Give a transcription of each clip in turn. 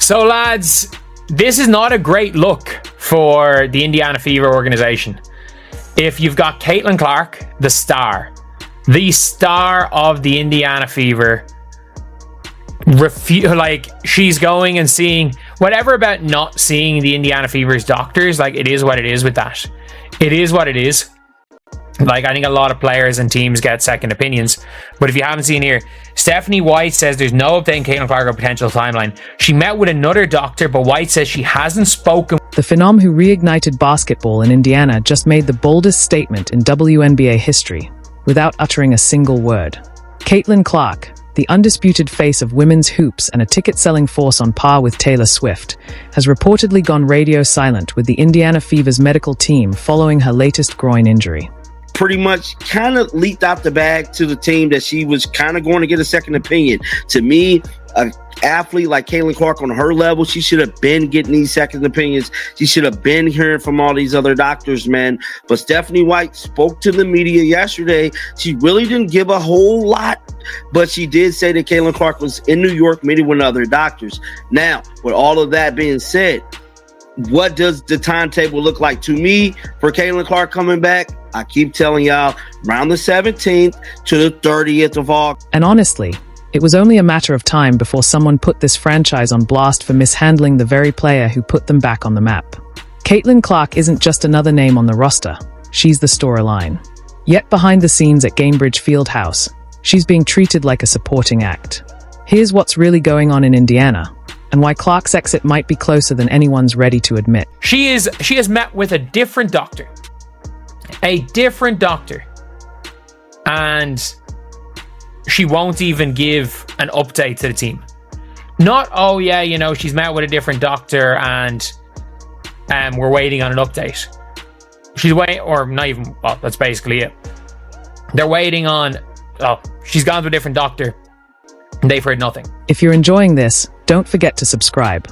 So lads, this is not a great look for the Indiana Fever organization. If you've got Caitlin Clark, the star of the Indiana Fever, she's going and seeing whatever about not seeing the Indiana Fever's doctors. Like, it is what it is with that. It is what it is. Like, I think a lot of players and teams get second opinions. But if you haven't seen here, Stephanie White says there's no update on Caitlin Clark or potential timeline. She met with another doctor, but White says she hasn't spoken. The phenom who reignited basketball in Indiana just made the boldest statement in WNBA history, without uttering a single word. Caitlin Clark, the undisputed face of women's hoops and a ticket-selling force on par with Taylor Swift, has reportedly gone radio silent with the Indiana Fever's medical team following her latest groin injury. Pretty much kind of leaked out the bag to the team that she was kind of going to get a second opinion. To me, an athlete like Caitlin Clark on her level, she should have been getting these second opinions. She should have been hearing from all these other doctors, man. But Stephanie White spoke to the media yesterday. She really didn't give a whole lot, but she did say that Caitlin Clark was in New York meeting with other doctors. Now, with all of that being said, what does the timetable look like to me for Caitlin Clark coming back? I keep telling y'all, around the 17th to the 30th of August. And honestly, it was only a matter of time before someone put this franchise on blast for mishandling the very player who put them back on the map. Caitlin Clark isn't just another name on the roster, she's the storyline. Yet behind the scenes at Gainbridge Fieldhouse, she's being treated like a supporting act. Here's what's really going on in Indiana, and why Clark's exit might be closer than anyone's ready to admit. She has met with a different doctor, and she won't even give an update to the team. Not, oh yeah, she's met with a different doctor and we're waiting on an update. She's waiting, or not even, well, that's basically it. They're waiting on, she's gone to a different doctor and they've heard nothing. If you're enjoying this, don't forget to subscribe.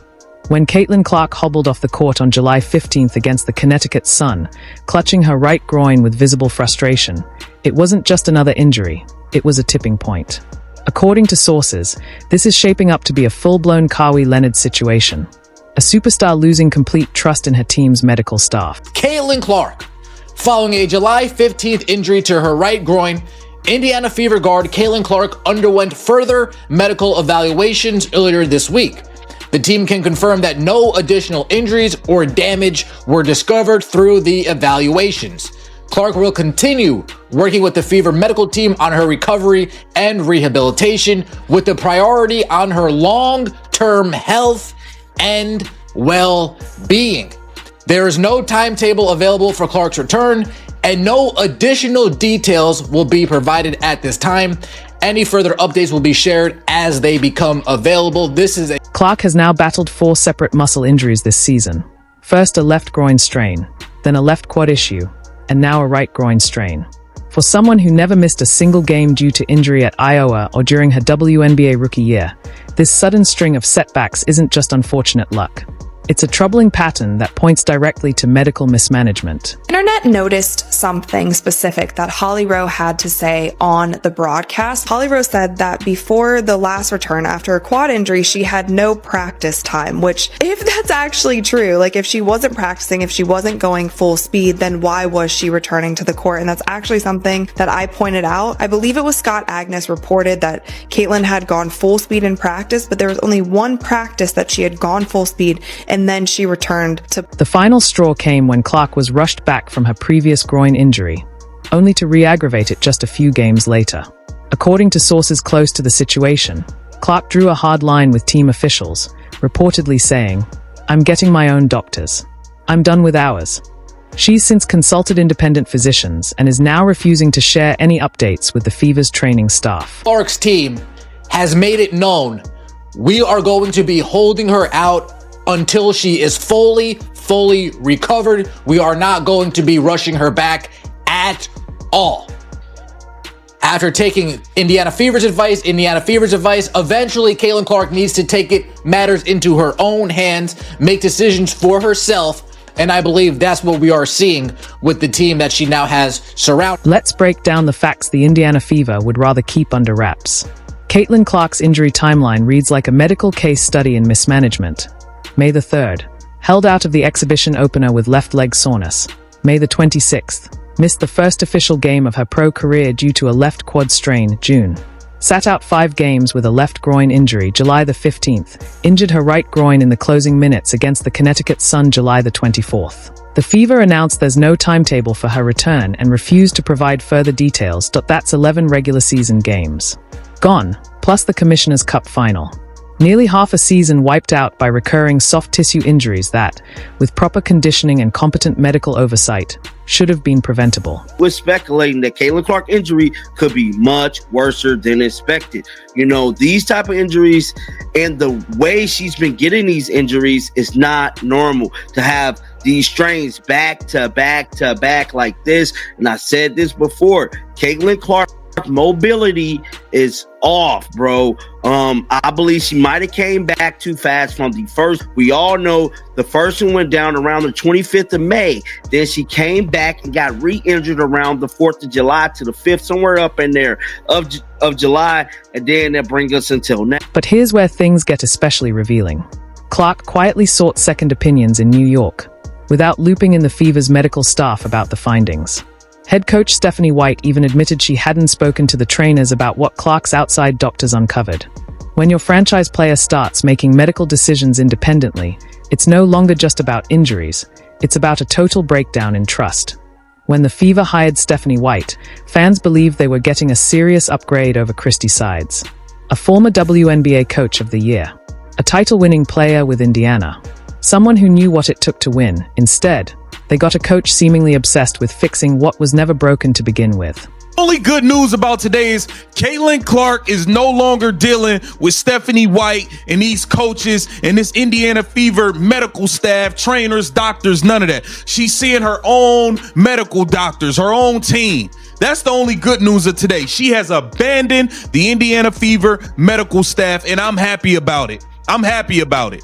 When Caitlin Clark hobbled off the court on July 15th against the Connecticut Sun, clutching her right groin with visible frustration, it wasn't just another injury, it was a tipping point. According to sources, this is shaping up to be a full-blown Kawhi Leonard situation. A superstar losing complete trust in her team's medical staff. Caitlin Clark. Following a July 15th injury to her right groin, Indiana Fever guard Caitlin Clark underwent further medical evaluations earlier this week. The team can confirm that no additional injuries or damage were discovered through the evaluations. Clark will continue working with the Fever medical team on her recovery and rehabilitation, with the priority on her long-term health and well-being. There is no timetable available for Clark's return, and no additional details will be provided at this time. Any further updates will be shared as they become available. Clark has now battled 4 separate muscle injuries this season. First a left groin strain, then a left quad issue, and now a right groin strain. For someone who never missed a single game due to injury at Iowa or during her WNBA rookie year, this sudden string of setbacks isn't just unfortunate luck. It's a troubling pattern that points directly to medical mismanagement. Internet noticed something specific that Holly Rowe had to say on the broadcast. Holly Rowe said that before the last return after a quad injury, she had no practice time, which, if that's actually true, like if she wasn't practicing, if she wasn't going full speed, then why was she returning to the court? And that's actually something that I pointed out. I believe it was Scott Agnes reported that Caitlin had gone full speed in practice, but there was only one practice that she had gone full speed, and then she returned to... The final straw came when Clark was rushed back from her previous groin injury, only to re-aggravate it just a few games later. According to sources close to the situation, Clark drew a hard line with team officials, reportedly saying, "I'm getting my own doctors. I'm done with ours." She's since consulted independent physicians and is now refusing to share any updates with the Fever's training staff. Clark's team has made it known we are going to be holding her out until she is fully recovered. We are not going to be rushing her back at all. After taking Indiana Fever's advice, eventually Caitlin Clark needs to take matters into her own hands, make decisions for herself, and I believe that's what we are seeing with the team that she now has surrounded. Let's break down the facts the Indiana Fever would rather keep under wraps. Caitlin Clark's injury timeline reads like a medical case study in mismanagement. May the 3rd. Held out of the exhibition opener with left leg soreness. May the 26th. Missed the first official game of her pro career due to a left quad strain, June. Sat out 5 games with a left groin injury, July the 15th. Injured her right groin in the closing minutes against the Connecticut Sun, July the 24th. The Fever announced there's no timetable for her return and refused to provide further details. That's 11 regular season games gone, plus the Commissioner's Cup final. Nearly half a season wiped out by recurring soft tissue injuries that, with proper conditioning and competent medical oversight, should have been preventable. We're speculating that Caitlin Clark injury could be much worse than expected. You know, these type of injuries and the way she's been getting these injuries is not normal. To have these strains back to back to back like this, and I said this before, Caitlin Clark mobility is off, bro. I believe she might have came back too fast from the first. We all know the first one went down around the 25th of May. Then she came back and got re-injured around the 4th of July to the 5th, somewhere up in there of July, and then that brings us until now. But here's where things get especially revealing. Clark quietly sought second opinions in New York, without looping in the Fever's medical staff about the findings. Head coach Stephanie White even admitted she hadn't spoken to the trainers about what Clark's outside doctors uncovered. When your franchise player starts making medical decisions independently, it's no longer just about injuries, it's about a total breakdown in trust. When the Fever hired Stephanie White, fans believed they were getting a serious upgrade over Christy Sides, a former WNBA Coach of the Year, a title-winning player with Indiana, someone who knew what it took to win. Instead, they got a coach seemingly obsessed with fixing what was never broken to begin with. Only good news about today is Caitlin Clark is no longer dealing with Stephanie White and these coaches and this Indiana Fever medical staff, trainers, doctors, none of that. She's seeing her own medical doctors, her own team. That's the only good news of today. She has abandoned the Indiana Fever medical staff, and I'm happy about it. I'm happy about it.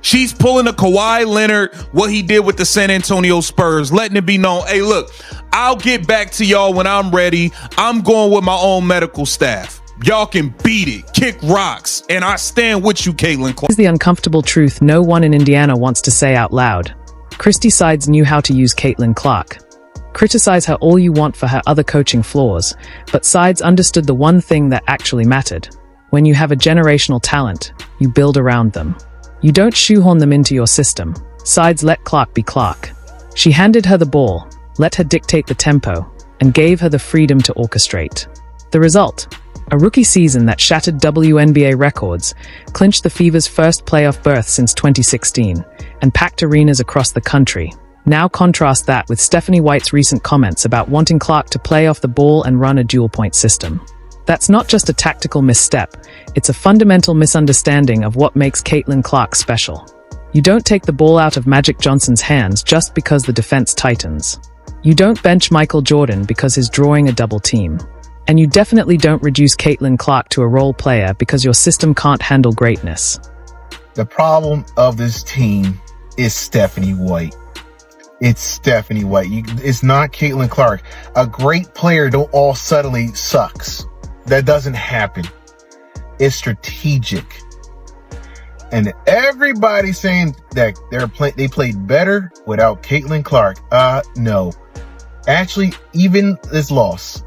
She's pulling a Kawhi Leonard, what he did with the San Antonio Spurs, letting it be known, hey, look, I'll get back to y'all when I'm ready. I'm going with my own medical staff. Y'all can beat it, kick rocks, and I stand with you, Caitlin Clark. Here's the uncomfortable truth no one in Indiana wants to say out loud. Christy Sides knew how to use Caitlin Clark. Criticize her all you want for her other coaching flaws, but Sides understood the one thing that actually mattered. When you have a generational talent, you build around them. You don't shoehorn them into your system. Sides let Clark be Clark. She handed her the ball, let her dictate the tempo, and gave her the freedom to orchestrate. The result? A rookie season that shattered WNBA records, clinched the Fever's first playoff berth since 2016, and packed arenas across the country. Now contrast that with Stephanie White's recent comments about wanting Clark to play off the ball and run a dual-point system. That's not just a tactical misstep, it's a fundamental misunderstanding of what makes Caitlin Clark special. You don't take the ball out of Magic Johnson's hands just because the defense tightens. You don't bench Michael Jordan because he's drawing a double team. And you definitely don't reduce Caitlin Clark to a role player because your system can't handle greatness. The problem of this team is Stephanie White. It's Stephanie White. It's not Caitlin Clark. A great player don't all suddenly sucks. That doesn't happen. It's strategic. And everybody saying that they played better without Caitlin Clark. No. Actually, even this loss,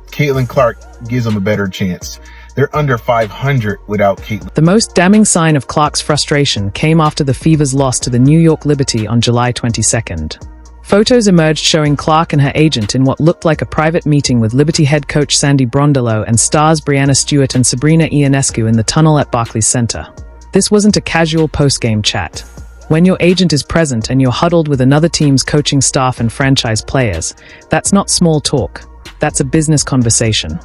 Caitlin Clark gives them a better chance. They're under 500 without Caitlin. The most damning sign of Clark's frustration came after the Fever's loss to the New York Liberty on July 22nd. Photos emerged showing Clark and her agent in what looked like a private meeting with Liberty head coach Sandy Brondello and stars Brianna Stewart and Sabrina Ionescu in the tunnel at Barclays Center. This wasn't a casual post-game chat. When your agent is present and you're huddled with another team's coaching staff and franchise players, that's not small talk. That's a business conversation.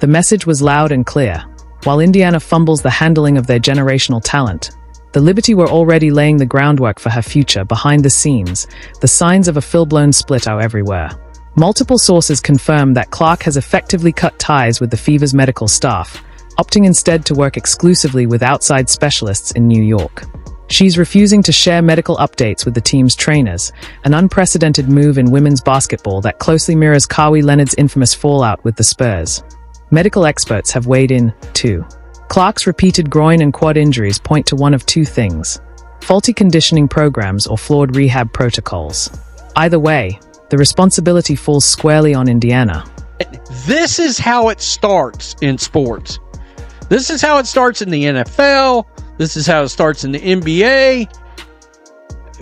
The message was loud and clear. While Indiana fumbles the handling of their generational talent, the Liberty were already laying the groundwork for her future behind the scenes. The signs of a full-blown split are everywhere. Multiple sources confirm that Clark has effectively cut ties with the Fever's medical staff, opting instead to work exclusively with outside specialists in New York. She's refusing to share medical updates with the team's trainers, an unprecedented move in women's basketball that closely mirrors Kawhi Leonard's infamous fallout with the Spurs. Medical experts have weighed in, too. Clark's repeated groin and quad injuries point to one of two things: faulty conditioning programs or flawed rehab protocols. Either way, the responsibility falls squarely on Indiana. This is how it starts in sports. This is how it starts in the NFL. This is how it starts in the NBA.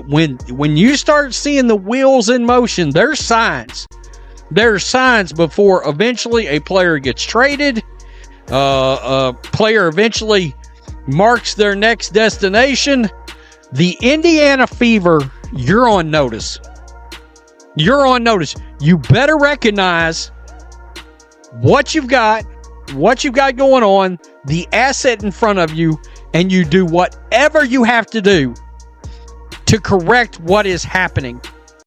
When you start seeing the wheels in motion, there's signs. There's signs before eventually a player gets traded. A player eventually marks their next destination. The Indiana Fever, you're on notice. You're on notice. You better recognize what you've got going on, the asset in front of you, and you do whatever you have to do to correct what is happening.